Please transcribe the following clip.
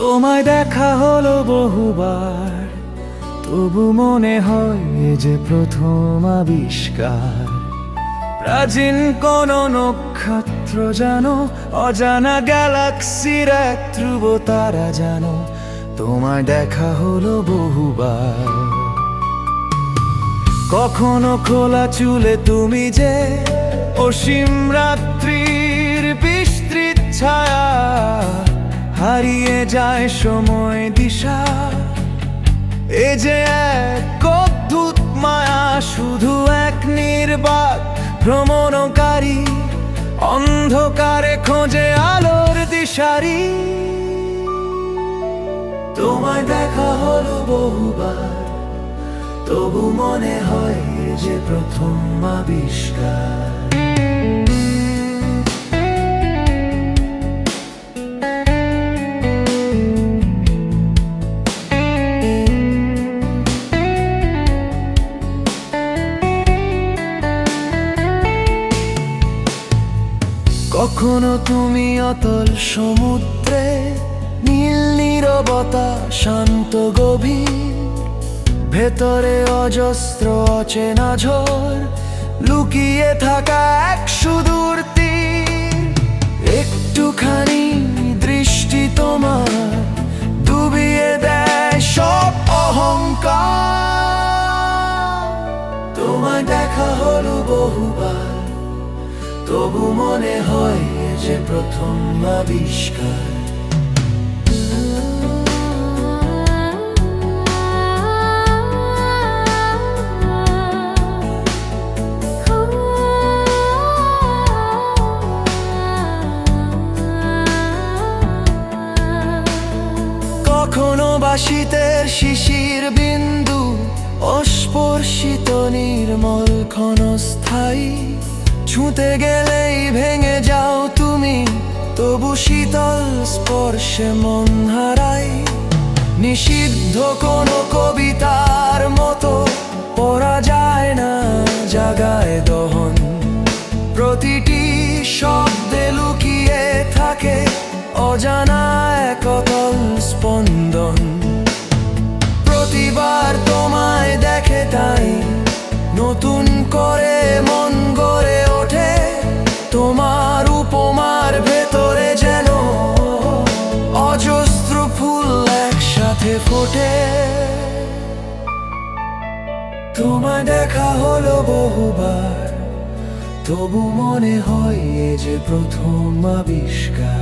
তোমায় দেখা হলো বহুবার, তবু মনে হয় এ যে প্রথম আবিষ্কার। প্রাচীন কোন নক্ষত্র জানো, অজানা গ্যালাক্সির এক ধ্রুব তারা জানো, তোমায় দেখা হলো বহুবার। কখনো খোলা চুলে তুমি যে অসীম রাত্রির বিস্তৃত ছায়া, হারিয়ে যায় সময় দিশা। এ যে এক অদ্ভুত মায়া, শুধু এক নির্বাক ভ্রমণকারী, অন্ধকারে খোঁজে আলোর দিশারি। তোমায় দেখা হলো বহুবার, তবু মনে হয় এ যে প্রথম আবিষ্কার। কখনো তুমি অতল সমুদ্রে, নীল নীরবতা শান্ত গভীর, ভেতরে অজস্র অচেনা ঝড়, লুকিয়ে থাকা এক সুদূর তীর। একটুখানি দৃষ্টি তোমার ডুবিয়ে দেয় সব অহংকার। তোমায় দেখা হলো বহুবার, তবু মনে হয় এ যে প্রথম আবিষ্কার। কখনো বা শীতের শিশির বিন্দু, অস্পর্শিত নির্মল ক্ষণস্থায়ী, ছুঁতে গেলেই ভেঙে যাও তুমি, তবু শীতল স্পর্শে মন হারাই। নিষিদ্ধ কোনো কবিতার মতো পড়া যায় না, জাগায় দহন। প্রতিটি শব্দে লুকিয়ে থাকে অজানা এক অতল স্পন্দন। প্রতিবার তোমায় দেখে তাই নতুন করে মন গড়ে ওঠে। তোমার উপমার ভেতরে যেন অজস্র ফুল একসাথে ফোটে। তোমায় দেখা হলো বহুবার, তবু মনে হয় এ যে প্রথম আবিষ্কার।